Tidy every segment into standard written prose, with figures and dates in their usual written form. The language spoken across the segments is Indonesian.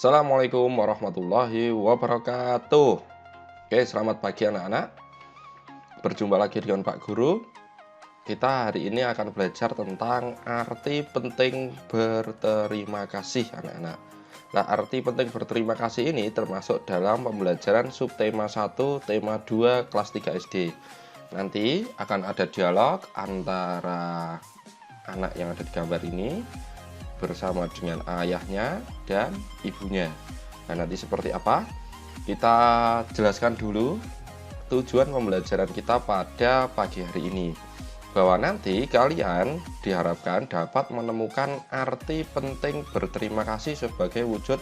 Assalamualaikum warahmatullahi wabarakatuh. Oke, selamat pagi anak-anak. Berjumpa lagi dengan Pak Guru. Kita hari ini akan belajar tentang arti penting berterima kasih anak-anak. Nah, arti penting berterima kasih ini termasuk dalam pembelajaran subtema 1, tema 2 kelas 3 SD. Nanti akan ada dialog antara anak yang ada di gambar ini bersama dengan ayahnya dan ibunya. Nah, nanti seperti apa? Kita jelaskan dulu tujuan pembelajaran kita pada pagi hari ini. Bahwa nanti kalian diharapkan dapat menemukan arti penting berterima kasih sebagai wujud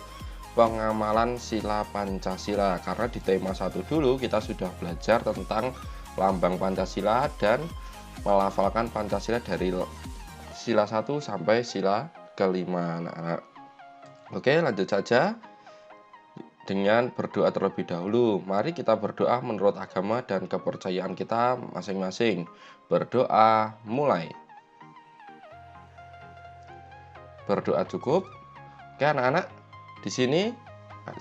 pengamalan sila Pancasila. Karena di tema 1 dulu kita sudah belajar tentang lambang Pancasila dan melafalkan Pancasila dari sila 1 sampai sila kelima anak-anak. Oke, lanjut saja dengan berdoa terlebih dahulu. Mari kita berdoa menurut agama dan kepercayaan kita masing-masing. Berdoa mulai. Berdoa cukup. Oke anak-anak, di sini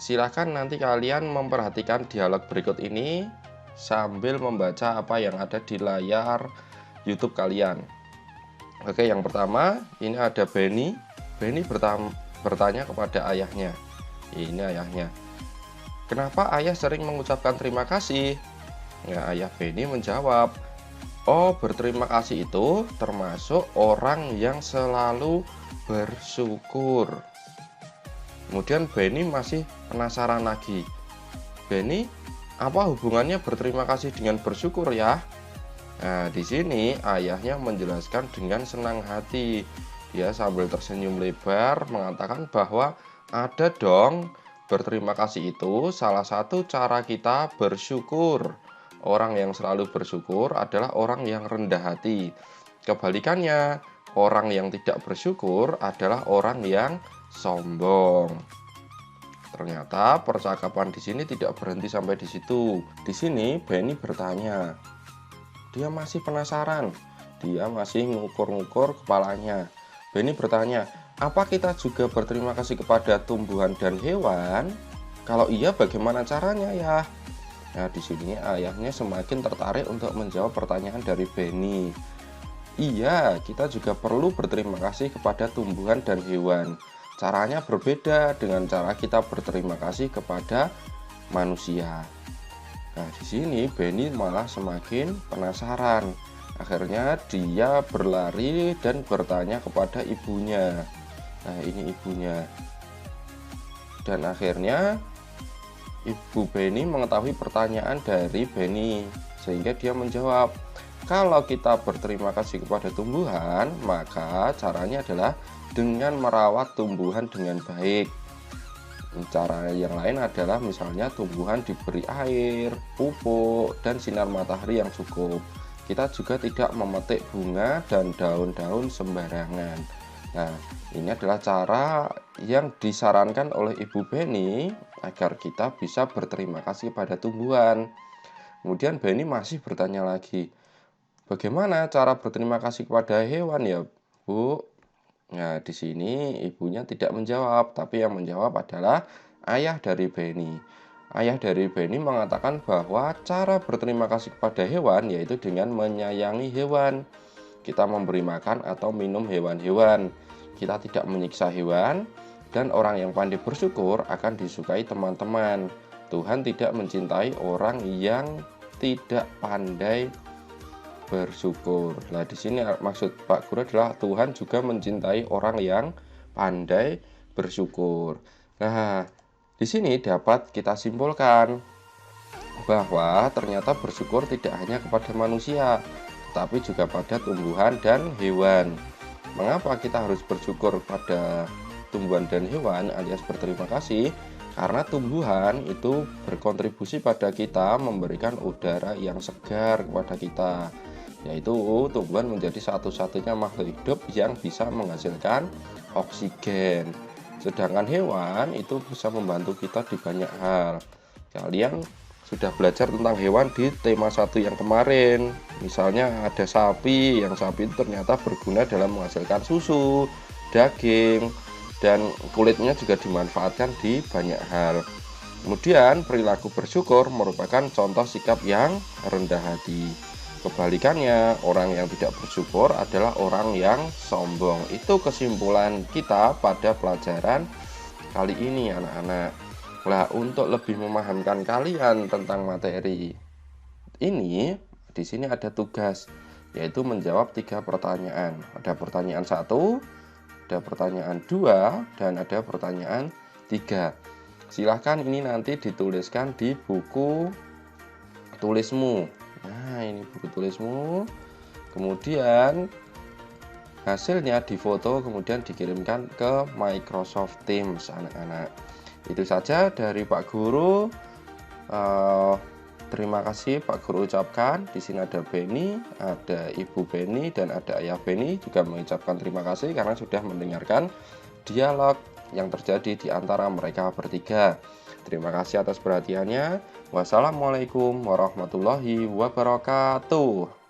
silahkan nanti kalian memperhatikan dialog berikut ini sambil membaca apa yang ada di layar YouTube kalian. Oke, yang pertama ini ada Benny. Benny bertanya kepada ayahnya. Ini ayahnya. Kenapa ayah sering mengucapkan terima kasih? Ya, ayah Benny menjawab, oh, berterima kasih itu termasuk orang yang selalu bersyukur. Kemudian Benny masih penasaran lagi. Benny, apa hubungannya berterima kasih dengan bersyukur ya? Nah, di sini ayahnya menjelaskan dengan senang hati. Dia sambil tersenyum lebar mengatakan bahwa ada dong, berterima kasih itu salah satu cara kita bersyukur. Orang yang selalu bersyukur adalah orang yang rendah hati. Kebalikannya, orang yang tidak bersyukur adalah orang yang sombong. Ternyata percakapan di sini tidak berhenti sampai di situ. Di sini Benny bertanya. Dia masih penasaran, dia masih ngukur-ngukur kepalanya. Benny bertanya, apa kita juga berterima kasih kepada tumbuhan dan hewan? Kalau iya, bagaimana caranya ya? Nah, di sini ayahnya semakin tertarik untuk menjawab pertanyaan dari Benny. Iya, kita juga perlu berterima kasih kepada tumbuhan dan hewan. Caranya berbeda dengan cara kita berterima kasih kepada manusia. Nah, di sini Benny malah semakin penasaran. Akhirnya dia berlari dan bertanya kepada ibunya. Nah, ini ibunya. Dan akhirnya ibu Benny mengetahui pertanyaan dari Benny, sehingga dia menjawab, kalau kita berterima kasih kepada tumbuhan, maka caranya adalah dengan merawat tumbuhan dengan baik. Cara yang lain adalah misalnya tumbuhan diberi air, pupuk, dan sinar matahari yang cukup. Kita juga tidak memetik bunga dan daun-daun sembarangan. Nah, ini adalah cara yang disarankan oleh Ibu Benny agar kita bisa berterima kasih pada tumbuhan. Kemudian Benny masih bertanya lagi, bagaimana cara berterima kasih kepada hewan ya, Bu? Nah, di sini ibunya tidak menjawab, tapi yang menjawab adalah ayah dari Benny. Ayah dari Benny mengatakan bahwa cara berterima kasih kepada hewan yaitu dengan menyayangi hewan. Kita memberi makan atau minum hewan-hewan. Kita tidak menyiksa hewan, dan orang yang pandai bersyukur akan disukai teman-teman. Tuhan tidak mencintai orang yang tidak pandai bersyukur. Nah, di sini maksud Pak Guru adalah Tuhan juga mencintai orang yang pandai bersyukur. Nah, di sini dapat kita simpulkan bahwa ternyata bersyukur tidak hanya kepada manusia, tetapi juga pada tumbuhan dan hewan. Mengapa kita harus bersyukur pada tumbuhan dan hewan alias berterima kasih? Karena tumbuhan itu berkontribusi pada kita, memberikan udara yang segar kepada kita, yaitu tumbuhan menjadi satu-satunya makhluk hidup yang bisa menghasilkan oksigen. Sedangkan hewan itu bisa membantu kita di banyak hal. Kalian sudah belajar tentang hewan di tema 1 yang kemarin. Misalnya ada sapi, yang sapi itu ternyata berguna dalam menghasilkan susu, daging, dan kulitnya juga dimanfaatkan di banyak hal. Kemudian perilaku bersyukur merupakan contoh sikap yang rendah hati. Kebalikannya, orang yang tidak bersyukur adalah orang yang sombong. Itu kesimpulan kita pada pelajaran kali ini, anak-anak. Nah, untuk lebih memahamkan kalian tentang materi ini, di sini ada tugas, yaitu menjawab 3 pertanyaan. Ada pertanyaan 1, ada pertanyaan 2, dan ada pertanyaan 3. Silahkan ini nanti dituliskan di buku tulismu. Nah, ini buku tulismu. Kemudian hasilnya difoto, kemudian dikirimkan ke Microsoft Teams, anak-anak. Itu saja dari Pak Guru. Terima kasih Pak Guru ucapkan. Di sini ada Beni, ada Ibu Beni, dan ada Ayah Beni juga mengucapkan terima kasih karena sudah mendengarkan dialog yang terjadi di antara mereka bertiga. Terima kasih atas perhatiannya. Wassalamualaikum warahmatullahi wabarakatuh.